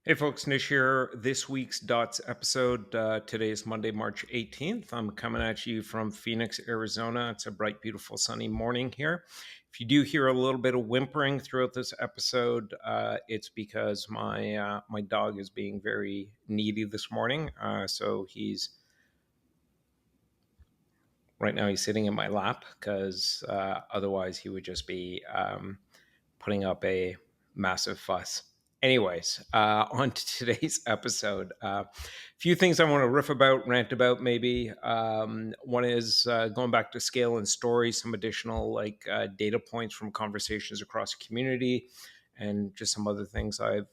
Hey folks, Nish here. This week's Dots episode. Today is Monday, March 18th. I'm coming at you from Phoenix, Arizona. It's a bright, beautiful, sunny morning here. If you do hear a little bit of whimpering throughout this episode, it's because my dog is being very needy this morning. So he's right now he's sitting in my lap because otherwise he would just be putting up a massive fuss. Anyways, on to today's episode. A few things I want to riff about, rant about, maybe. One is going back to scale and story, some additional data points from conversations across the community, and just some other things I've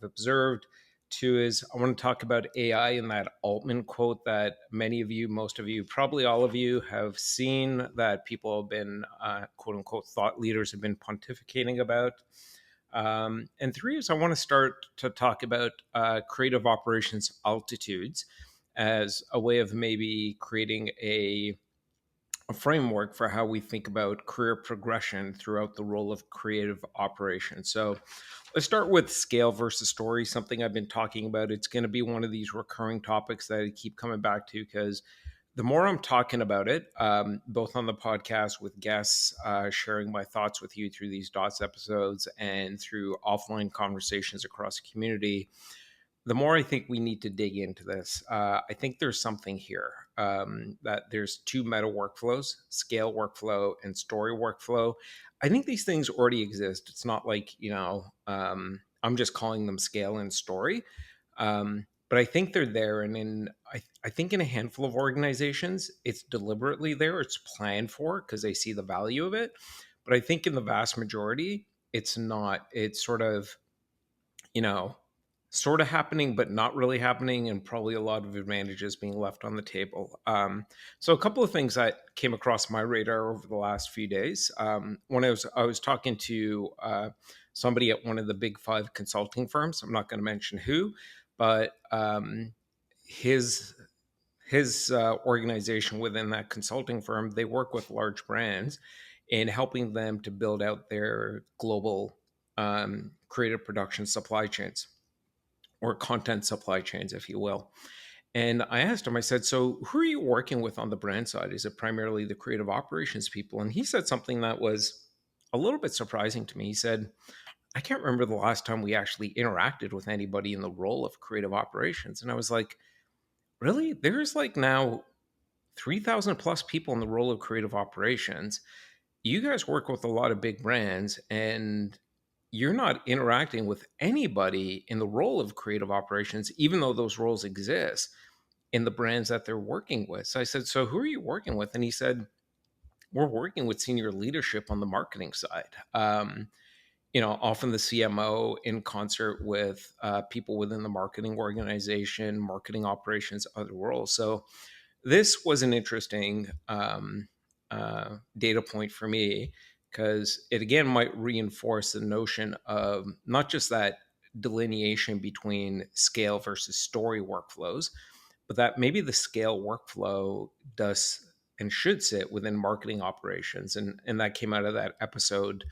observed. Two is I want to talk about AI and that Altman quote that many of you, most of you, probably all of you have seen, that people have been, quote unquote, thought leaders have been pontificating about. And three is I want to start to talk about creative operations altitudes as a way of maybe creating a framework for how we think about career progression throughout the role of creative operations. So let's start with scale versus story, something I've been talking about. It's going to be one of these recurring topics that I keep coming back to because the more I'm talking about it, both on the podcast with guests, sharing my thoughts with you through these DOTS episodes and through offline conversations across the community, the more I think we need to dig into this. I think there's something here, that there's two meta workflows: scale workflow and story workflow. I think these things already exist. It's not like, I'm just calling them scale and story. But I think they're there. And I think in a handful of organizations, it's deliberately there, it's planned for because they see the value of it. But I think in the vast majority, it's not. It's you know, sort of happening, but not really happening, and probably a lot of advantages being left on the table. So, a couple of things that came across my radar over the last few days. When I was talking to somebody at one of the big five consulting firms. I'm not going to mention who, but his his organization within that consulting firm, they work with large brands in helping them to build out their global creative production supply chains, or content supply chains, if you will. And I asked him, I said, so who are you working with on the brand side? Is it primarily the creative operations people? And he said something that was a little bit surprising to me. He said, I can't remember the last time we actually interacted with anybody in the role of creative operations. And I was like, really? There's like now 3,000 plus people in the role of creative operations. You guys work with a lot of big brands, and you're not interacting with anybody in the role of creative operations, even though those roles exist in the brands that they're working with. So I said, so who are you working with? And he said, we're working with senior leadership on the marketing side. Often the CMO in concert with people within the marketing organization, marketing operations, other roles. So this was an interesting data point for me because it again might reinforce the notion of not just that delineation between scale versus story workflows, but that maybe the scale workflow does and should sit within marketing operations. And that came out of that episode,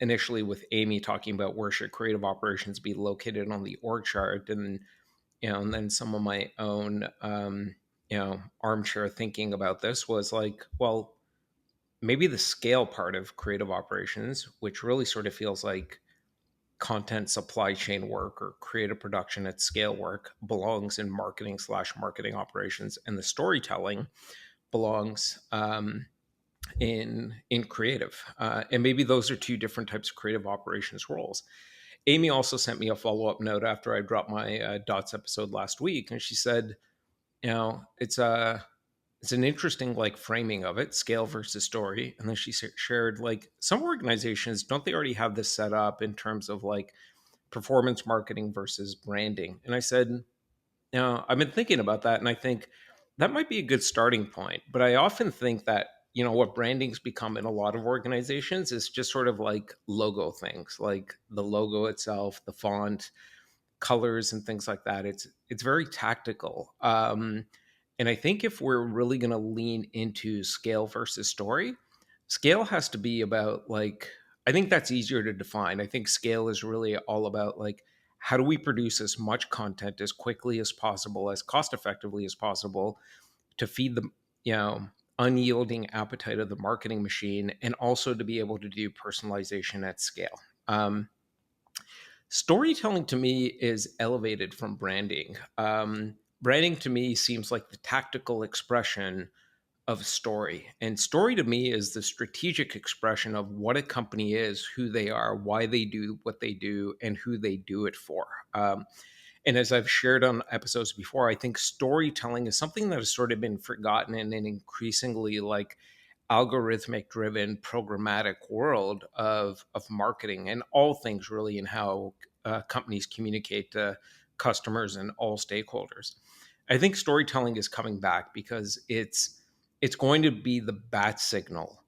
initially with Amy talking about where should creative operations be located on the org chart, and then some of my own armchair thinking about this was like, well, maybe the scale part of creative operations, which really sort of feels like content supply chain work or creative production at scale work, belongs in marketing/marketing operations, and the storytelling belongs in creative. And maybe those are two different types of creative operations roles. Amy also sent me a follow-up note after I dropped my dots episode last week, and she said, it's an interesting like framing of it, scale versus story. And then she shared like some organizations, don't they already have this set up in terms of like performance marketing versus branding? And I said, I've been thinking about that, and I think that might be a good starting point. But I often think that, what branding's become in a lot of organizations is just sort of like logo things, like the logo itself, the font, colors, and things like that. It's very tactical. And I think if we're really going to lean into scale versus story, scale has to be about like, I think that's easier to define. I think scale is really all about like, how do we produce as much content as quickly as possible, as cost effectively as possible, to feed the unyielding appetite of the marketing machine, and also to be able to do personalization at scale. Storytelling to me is elevated from branding. Branding to me seems like the tactical expression of story. And story to me is the strategic expression of what a company is, who they are, why they do what they do, and who they do it for. And as I've shared on episodes before, I think storytelling is something that has sort of been forgotten in an increasingly like algorithmic driven programmatic world of marketing and all things really in how companies communicate to customers and all stakeholders. I think storytelling is coming back because it's going to be the bat signal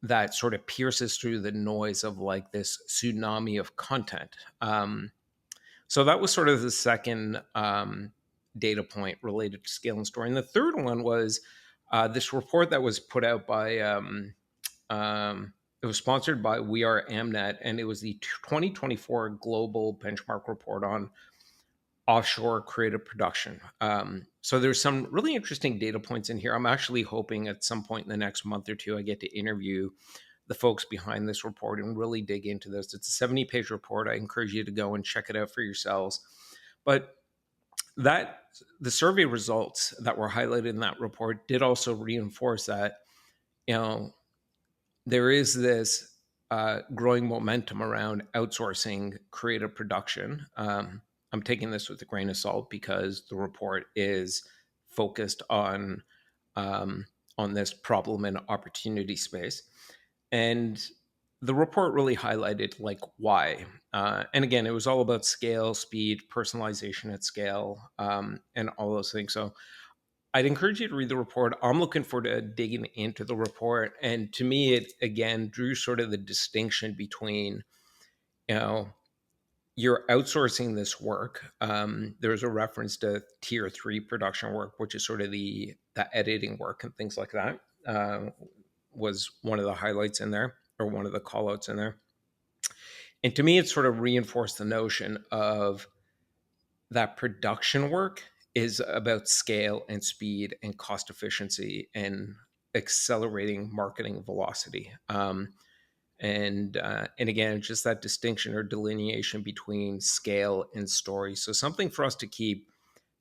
that sort of pierces through the noise of like this tsunami of content. So that was sort of the second data point related to scale and story. And the third one was this report that was put out by, it was sponsored by We Are Amnet, and it was the 2024 Global Benchmark Report on offshore creative production. So there's some really interesting data points in here. I'm actually hoping at some point in the next month or two, I get to interview the folks behind this report and really dig into this. It's a 70-page report. I encourage you to go and check it out for yourselves. But that the survey results that were highlighted in that report did also reinforce that, there is this growing momentum around outsourcing creative production. I'm taking this with a grain of salt because the report is focused on this problem and opportunity space, and the report really highlighted like why. And again, it was all about scale, speed, personalization at scale, and all those things. So I'd encourage you to read the report. I'm looking forward to digging into the report. And to me, it again drew sort of the distinction between, you're outsourcing this work. There's a reference to tier 3 production work, which is sort of the editing work and things like that. Was one of the highlights in there, or one of the call outs in there. And to me, it sort of reinforced the notion of that production work is about scale and speed and cost efficiency and accelerating marketing velocity. And again, just that distinction or delineation between scale and story. So something for us to keep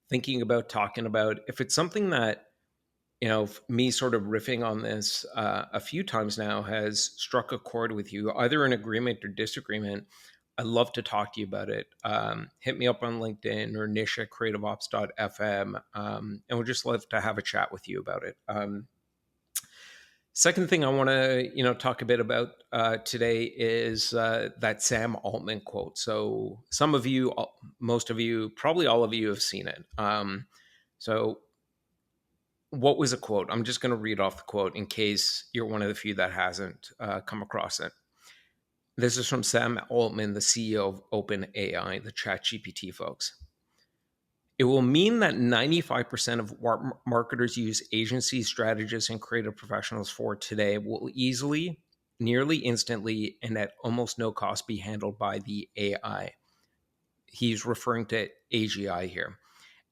thinking about, talking about. If it's something that, me sort of riffing on this a few times now has struck a chord with you, either in agreement or disagreement, I'd love to talk to you about it. Hit me up on LinkedIn or Nish at creativeops.fm, and we'd just love to have a chat with you about it. Second thing I want to talk a bit about today is that Sam Altman quote. So some of you, most of you, probably all of you have seen it. So what was the quote? I'm just going to read off the quote in case you're one of the few that hasn't come across it. This is from Sam Altman, the CEO of OpenAI, the ChatGPT folks. It will mean that 95% of what marketers use agencies, strategists, and creative professionals for today will easily, nearly instantly, and at almost no cost be handled by the AI. He's referring to AGI here.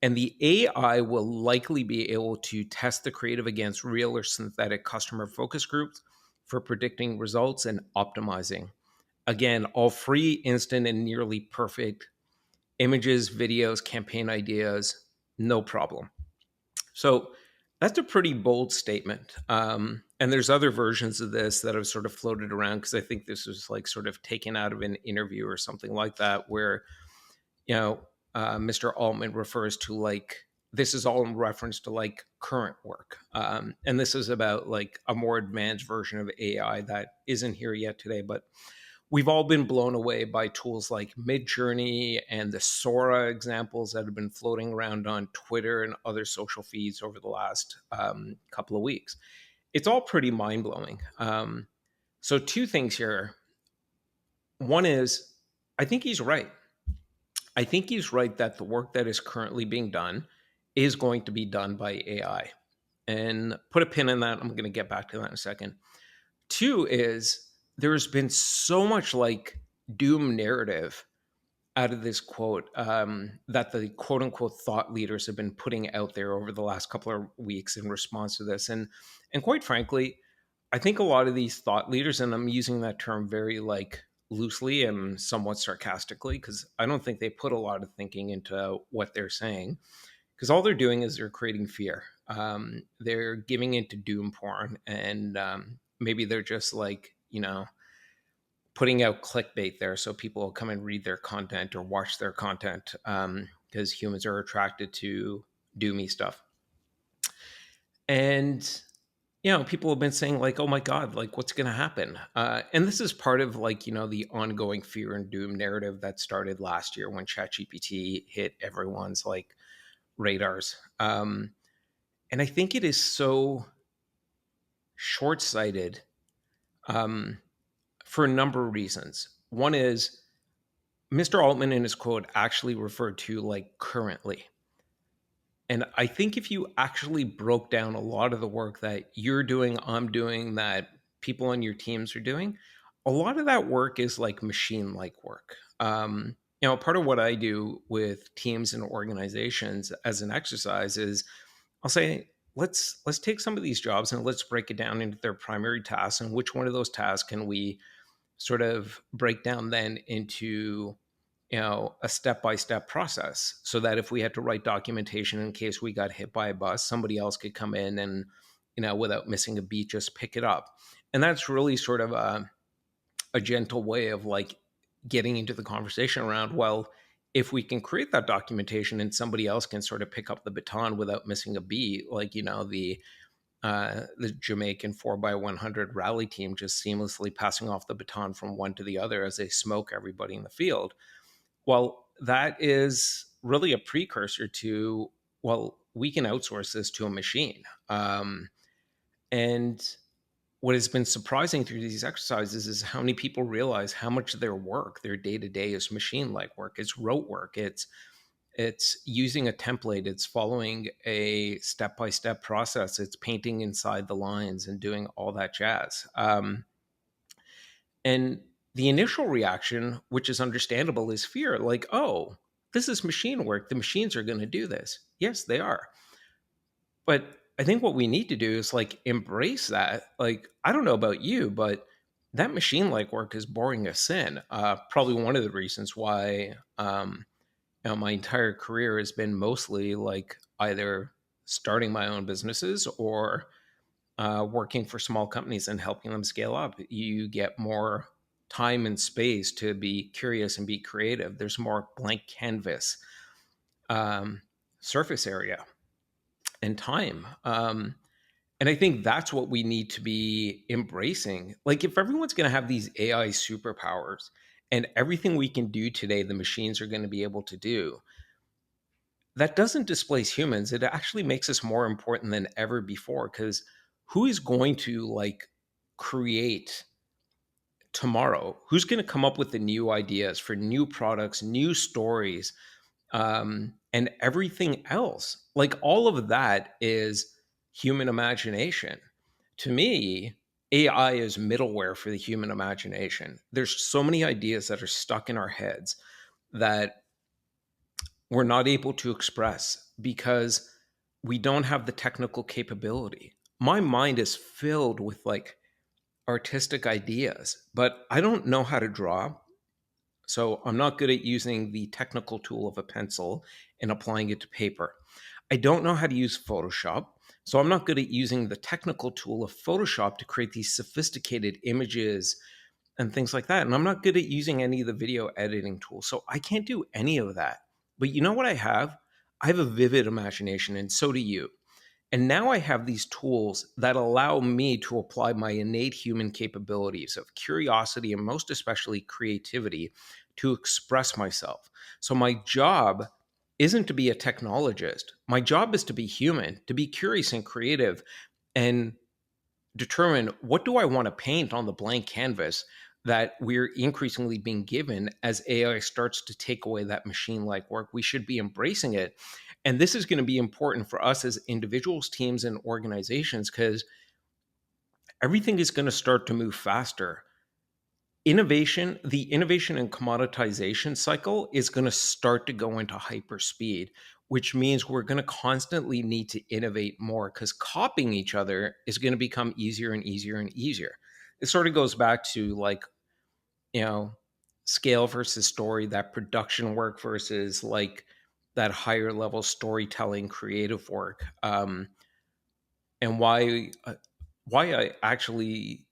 And the AI will likely be able to test the creative against real or synthetic customer focus groups for predicting results and optimizing. Again, all free, instant, and nearly perfect images, videos, campaign ideas, no problem. So that's a pretty bold statement. And there's other versions of this that have sort of floated around because I think this was like sort of taken out of an interview or something like that, where, Mr. Altman refers to like, this is all in reference to like current work. And this is about like a more advanced version of AI that isn't here yet today, but we've all been blown away by tools like Midjourney and the Sora examples that have been floating around on Twitter and other social feeds over the last couple of weeks. It's all pretty mind-blowing. So two things here. One is, I think he's right. I think he's right that the work that is currently being done is going to be done by AI. And put a pin in that. I'm going to get back to that in a second. Two is, there's been so much like doom narrative out of this quote that the quote unquote thought leaders have been putting out there over the last couple of weeks in response to this. And quite frankly, I think a lot of these thought leaders, and I'm using that term very like loosely and somewhat sarcastically, because I don't think they put a lot of thinking into what they're saying, because all they're doing is they're creating fear. They're giving into doom porn, and maybe they're just like, putting out clickbait there so people will come and read their content or watch their content, because humans are attracted to doomy stuff. And people have been saying like, oh my God, like what's going to happen? And this is part of like, the ongoing fear and doom narrative that started last year when ChatGPT hit everyone's like radars. And I think it is so short sighted, um, for a number of reasons. One is Mr. Altman in his quote actually referred to like currently. And I think if you actually broke down a lot of the work that you're doing, I'm doing, that people on your teams are doing, a lot of that work is like machine like work. Part of what I do with teams and organizations as an exercise is I'll say, let's take some of these jobs and let's break it down into their primary tasks, and which one of those tasks can we sort of break down then into a step-by-step process, so that if we had to write documentation in case we got hit by a bus, somebody else could come in and without missing a beat just pick it up. And that's really sort of a gentle way of like getting into the conversation around, well, if we can create that documentation and somebody else can sort of pick up the baton without missing a beat, like the Jamaican 4x100 rally team just seamlessly passing off the baton from one to the other as they smoke everybody in the field. Well, that is really a precursor to, well, we can outsource this to a machine. And what has been surprising through these exercises is how many people realize how much of their work, their day to day, is machine like work. It's rote work. It's using a template. It's following a step by step process. It's painting inside the lines and doing all that jazz. And the initial reaction, which is understandable, is fear. Like, oh, this is machine work. The machines are going to do this. Yes, they are. But I think what we need to do is like embrace that. Like, I don't know about you, but that machine like work is boring as sin. Probably one of the reasons why my entire career has been mostly like either starting my own businesses or working for small companies and helping them scale up. You get more time and space to be curious and be creative. There's more blank canvas, um, surface area, and time. And I think that's what we need to be embracing. Like, if everyone's going to have these AI superpowers and everything we can do today, the machines are going to be able to do, that doesn't displace humans. It actually makes us more important than ever before, because who is going to like create tomorrow? Who's going to come up with the new ideas for new products, new stories, and everything else? Like, all of that is human imagination. To me, AI is middleware for the human imagination. There's so many ideas that are stuck in our heads that we're not able to express because we don't have the technical capability. My mind is filled with like artistic ideas, but I don't know how to draw. So I'm not good at using the technical tool of a pencil and applying it to paper. I don't know how to use Photoshop. So I'm not good at using the technical tool of Photoshop to create these sophisticated images and things like that. And I'm not good at using any of the video editing tools. So I can't do any of that. But you know what I have? I have a vivid imagination, and so do you. And now I have these tools that allow me to apply my innate human capabilities of curiosity and most especially creativity to express myself. So my job isn't to be a technologist. My job is to be human, to be curious and creative, and determine what do I want to paint on the blank canvas that we're increasingly being given as AI starts to take away that machine like work. We should be embracing it. And this is going to be important for us as individuals, teams, and organizations, because everything is going to start to move faster the innovation and commoditization cycle is going to start to go into hyperspeed, which means we're going to constantly need to innovate more because copying each other is going to become easier and easier and easier. It sort of goes back to like, you know, scale versus story, that production work versus like that higher level storytelling creative work. And why I actually,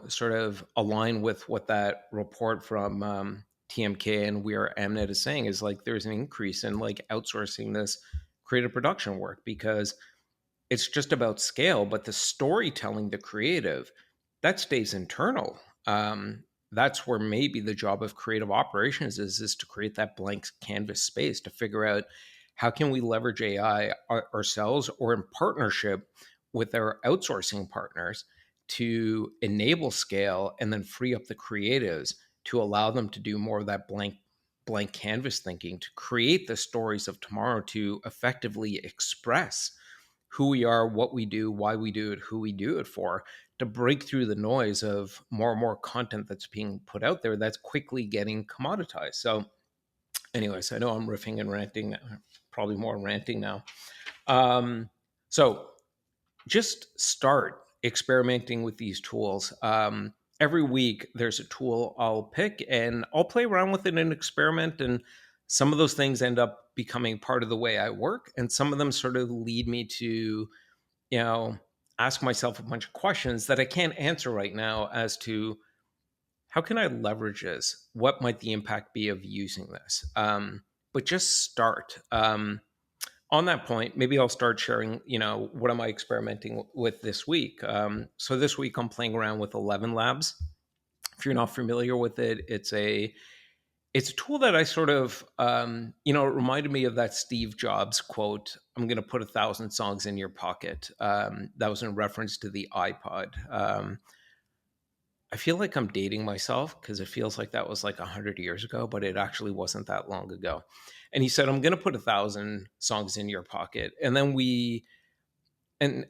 sort of align with what that report from TMK and We Are Mnet is saying is like there's an increase in like outsourcing this creative production work because it's just about scale, but the storytelling, the creative, that stays internal. That's where maybe the job of creative operations is to create that blank canvas space to figure out how can we leverage AI ourselves or in partnership with our outsourcing partners to enable scale and then free up the creatives to allow them to do more of that blank canvas thinking to create the stories of tomorrow to effectively express who we are, what we do, why we do it, who we do it for, to break through the noise of more and more content that's being put out there that's quickly getting commoditized. So, anyways, I know I'm riffing and ranting, probably more ranting now. So, just start experimenting with these tools. Every week, there's a tool I'll pick and I'll play around with it and experiment. And some of those things end up becoming part of the way I work. And some of them sort of lead me to, you know, ask myself a bunch of questions that I can't answer right now as to how can I leverage this? What might the impact be of using this? But just start. On that point, maybe I'll start sharing, what am I experimenting with this week? So this week I'm playing around with 11 Labs. If you're not familiar with it, it's a tool that I sort of, it reminded me of that Steve Jobs quote, I'm going to put 1,000 songs in your pocket. That was in reference to the iPod. I feel like I'm dating myself because it feels like that was like 100 years ago, but it actually wasn't that long ago. And he said, I'm going to put 1,000 songs in your pocket. And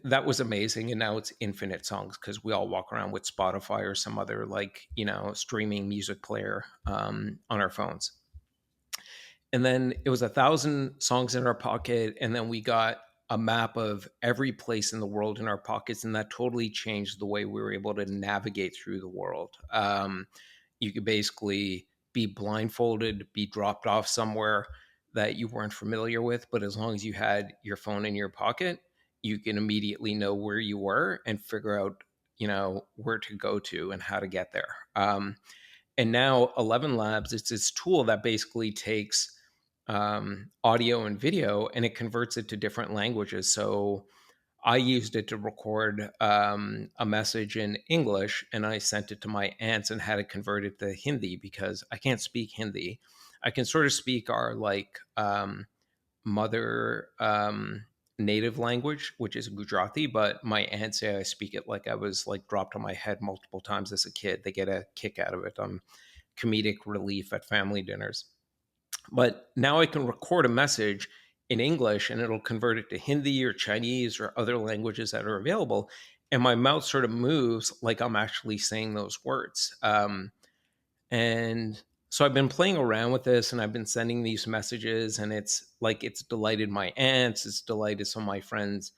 that was amazing. And now it's infinite songs because we all walk around with Spotify or some other like, streaming music player on our phones. And then it was 1,000 songs in our pocket. And then we got a map of every place in the world in our pockets. And that totally changed the way we were able to navigate through the world. You could basically be blindfolded, be dropped off somewhere that you weren't familiar with. But as long as you had your phone in your pocket, you can immediately know where you were and figure out, where to go to and how to get there. And now 11 Labs, it's this tool that basically takes audio and video and it converts it to different languages. So I used it to record a message in English and I sent it to my aunts and had it converted to Hindi because I can't speak Hindi. I can sort of speak our like mother native language, which is Gujarati, but my aunts say I speak it like I was like dropped on my head multiple times as a kid. They get a kick out of it. I'm comedic relief at family dinners. But now I can record a message in English and it'll convert it to Hindi or Chinese or other languages that are available. And my mouth sort of moves like I'm actually saying those words. And so I've been playing around with this and I've been sending these messages and it's like it's delighted my aunts, it's delighted some of my friends,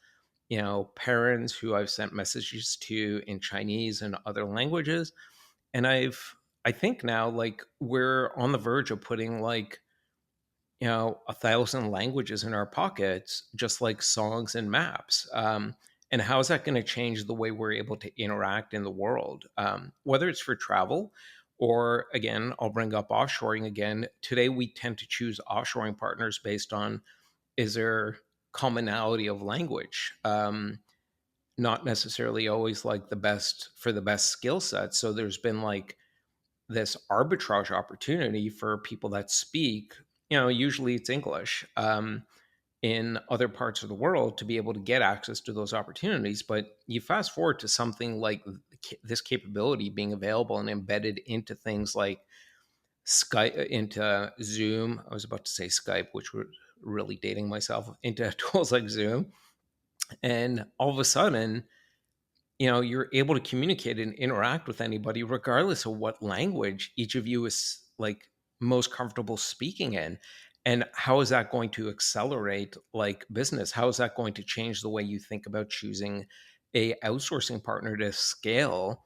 parents who I've sent messages to in Chinese and other languages. And I think now like we're on the verge of putting like 1,000 languages in our pockets, just like songs and maps. And how is that going to change the way we're able to interact in the world? Whether it's for travel or, again, I'll bring up offshoring again. Today, we tend to choose offshoring partners based on is there commonality of language? Not necessarily always like the best for the best skill set. So there's been like this arbitrage opportunity for people that speak, usually it's English, in other parts of the world to be able to get access to those opportunities. But you fast forward to something like this capability being available and embedded into things like Skype, into Zoom. I was about to say Skype, which was really dating myself, into tools like Zoom. And all of a sudden, you're able to communicate and interact with anybody regardless of what language each of you is like most comfortable speaking in. And how is that going to accelerate like business? How is that going to change the way you think about choosing a outsourcing partner to scale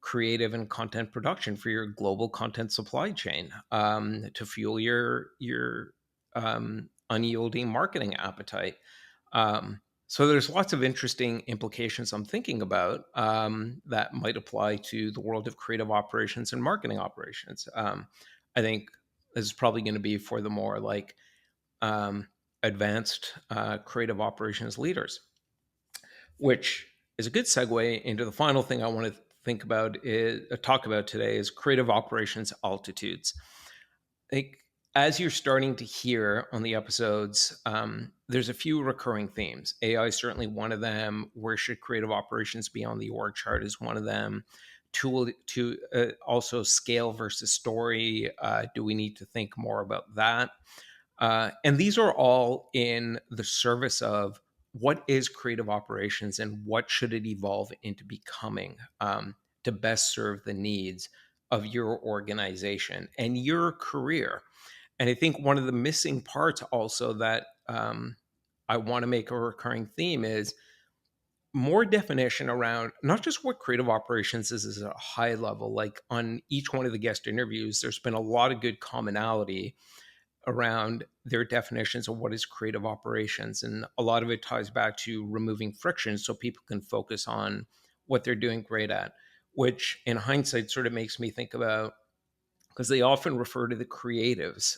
creative and content production for your global content supply chain, to fuel your unyielding marketing appetite? So there's lots of interesting implications I'm thinking about, that might apply to the world of creative operations and marketing operations. I think this is probably going to be for the more like um, advanced creative operations leaders, which is a good segue into the final thing I want to think about is talk about today is creative operations altitudes. Like, as you're starting to hear on the episodes, there's a few recurring themes. AI is certainly one of them. Where should creative operations be on the org chart is one of them. Tool to also scale versus story. Do we need to think more about that? And these are all in the service of what is creative operations and what should it evolve into becoming, to best serve the needs of your organization and your career. And I think one of the missing parts also that I want to make a recurring theme is more definition around not just what creative operations is at a high level. Like on each one of the guest interviews, there's been a lot of good commonality around their definitions of what is creative operations. And a lot of it ties back to removing friction so people can focus on what they're doing great at, which in hindsight sort of makes me think about, because they often refer to the creatives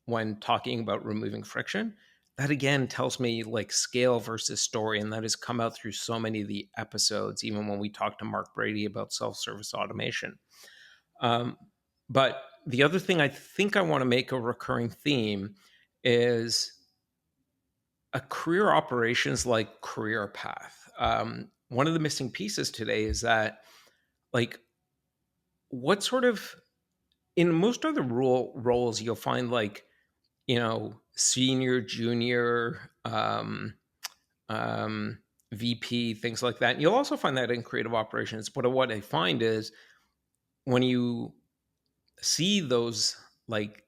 when talking about removing friction. That again tells me like scale versus story. And that has come out through so many of the episodes, even when we talked to Mark Brady about self service automation. But the other thing I think I want to make a recurring theme is a career operations like career path. One of the missing pieces today is that, like, what sort of, in most other roles, you'll find like, senior, junior, VP, things like that. And you'll also find that in creative operations. But what I find is when you see those like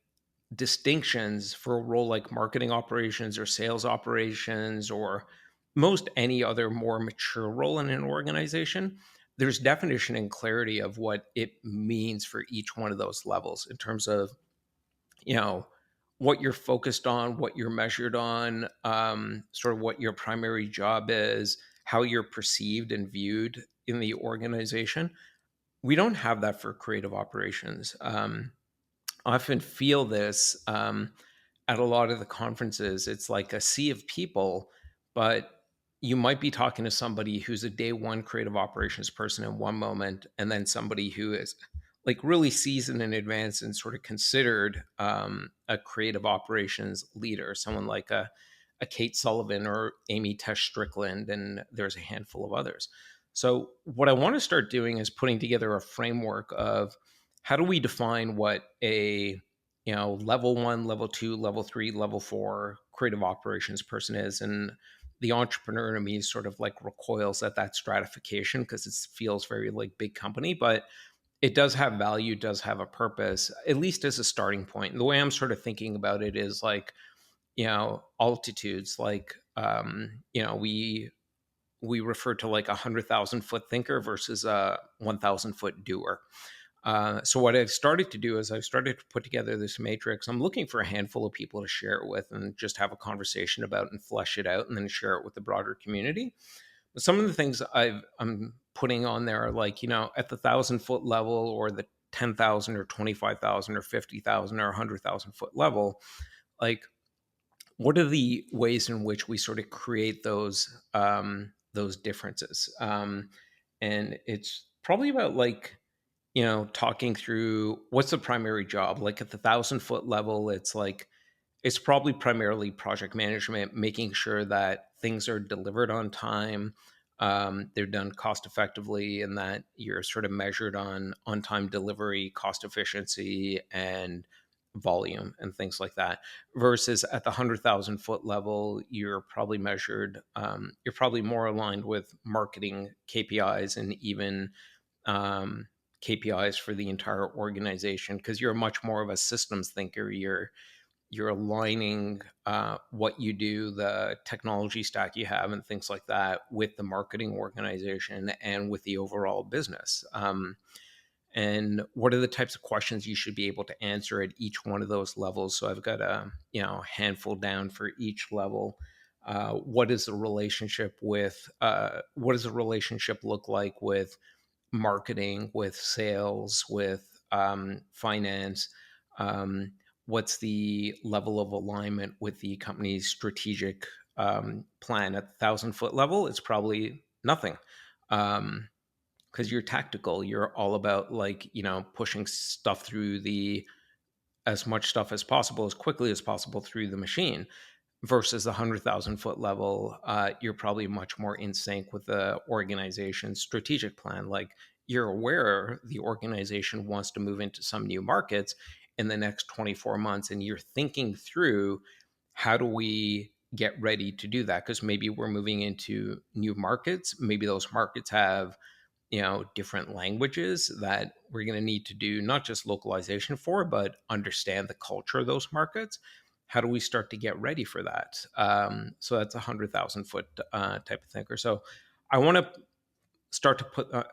distinctions for a role like marketing operations or sales operations or most any other more mature role in an organization, there's definition and clarity of what it means for each one of those levels in terms of, you know, what you're focused on, what you're measured on, sort of what your primary job is, how you're perceived and viewed in the organization. We don't have that for creative operations. I often feel this at a lot of the conferences. It's like a sea of people, but you might be talking to somebody who's a day one creative operations person in one moment, and then somebody who is like really seasoned in advance and sort of considered a creative operations leader, someone like a Kate Sullivan or Amy Tesh Strickland, and there's a handful of others. So what I want to start doing is putting together a framework of how do we define what a level one, level two, level three, level four creative operations person is. And the entrepreneur in me sort of like recoils at that stratification because it feels very like big company, but it does have value, does have a purpose, at least as a starting point. And the way I'm sort of thinking about it is like, altitudes, like, we refer to like 100,000 foot thinker versus a 1,000 foot doer. So what I've started to do is I've started to put together this matrix. I'm looking for a handful of people to share it with and just have a conversation about and flesh it out and then share it with the broader community. But some of the things I'm putting on there are like, at the 1,000 foot level or the 10,000 or 25,000 or 50,000 or 100,000 foot level, like what are the ways in which we sort of create those differences? And it's probably about like, talking through what's the primary job. Like at the 1,000 foot level, it's like it's probably primarily project management, making sure that things are delivered on time, they're done cost effectively, and that you're sort of measured on time delivery, cost efficiency, and volume and things like that. Versus at the 100,000 foot level, you're probably you're probably more aligned with marketing KPIs and even um, KPIs for the entire organization, because you're much more of a systems thinker. You're aligning what you do, the technology stack you have, and things like that, with the marketing organization and with the overall business. And what are the types of questions you should be able to answer at each one of those levels? So I've got a handful down for each level. What is the relationship with? What does the relationship look like with marketing, with sales, with finance? Um, what's the level of alignment with the company's strategic plan? At the 1,000 foot level, it's probably nothing. Um, because you're tactical. You're all about, like, pushing stuff through the as much stuff as possible, as quickly as possible through the machine. Versus the 100,000 foot level, you're probably much more in sync with the organization's strategic plan. Like, you're aware the organization wants to move into some new markets in the next 24 months, and you're thinking through, how do we get ready to do that? Because maybe we're moving into new markets. Maybe those markets have different languages that we're going to need to do not just localization for, but understand the culture of those markets. How do we start to get ready for that? So that's a 100,000 foot type of thinker. So I want to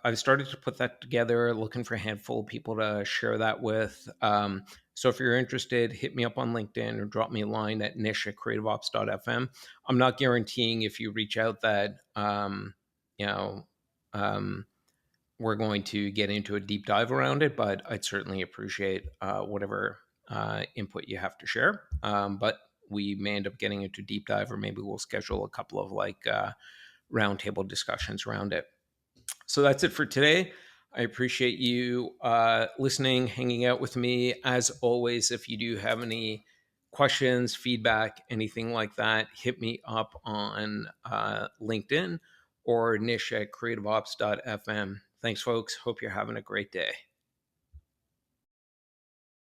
I've started to put that together, looking for a handful of people to share that with. So if you're interested, hit me up on LinkedIn or drop me a line at nish@creativeops.fm. I'm not guaranteeing if you reach out that, you know, um, we're going to get into a deep dive around it, but I'd certainly appreciate whatever input you have to share. But we may end up getting into deep dive, or maybe we'll schedule a couple of roundtable discussions around it. So that's it for today. I appreciate you listening, hanging out with me. As always, if you do have any questions, feedback, anything like that, hit me up on LinkedIn or nish@creativeops.fm. Thanks, folks. Hope you're having a great day.